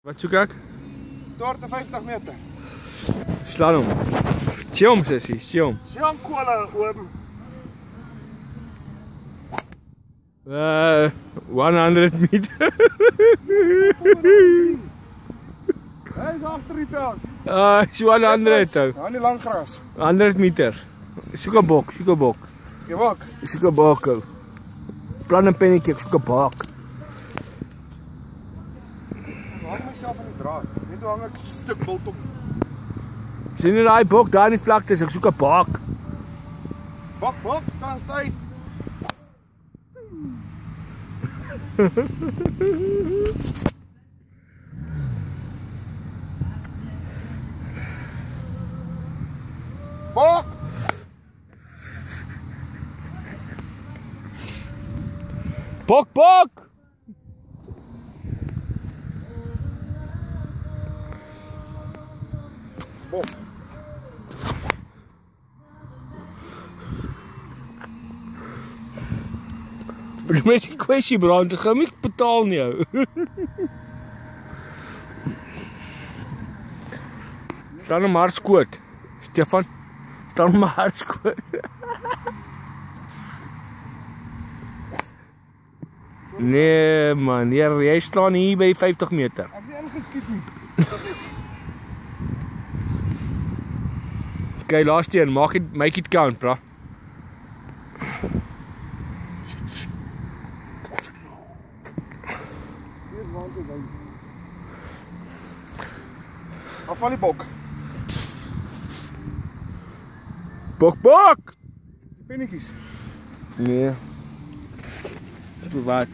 Wat soek ek? Tot 50 meter. Slaan hom. Sjom sissie, sjom. Sjom kola oom. 100 meter. Hy is agter die veld. Is 100 ou. Aan die lang gras. 100 meter. Soek 'n bok, soek 'n bok. Jy wak. Soek 'n bok ou. Plan 'n pennetjie, ek soek 'n bok. Ek hang myself aan die draad. Net hoe hang ek 'n stuk bult op. Sien jy daai bok daar in die vlakte, ek soek 'n bok. Bok, staan styf. Bok! Bok, bok! Bok. Met die kwessie brand, ek gaan nie betaal nie ou. Staan hom hard skoot. Stefan, staan hom hard skoot. Nee man, jy staan hier by 50 meter. Ek het ingeskiet nie. Okay, laaste een, make it count, bra. Afval die bok. Bok, bok! Pennetjies. Nee. Wat?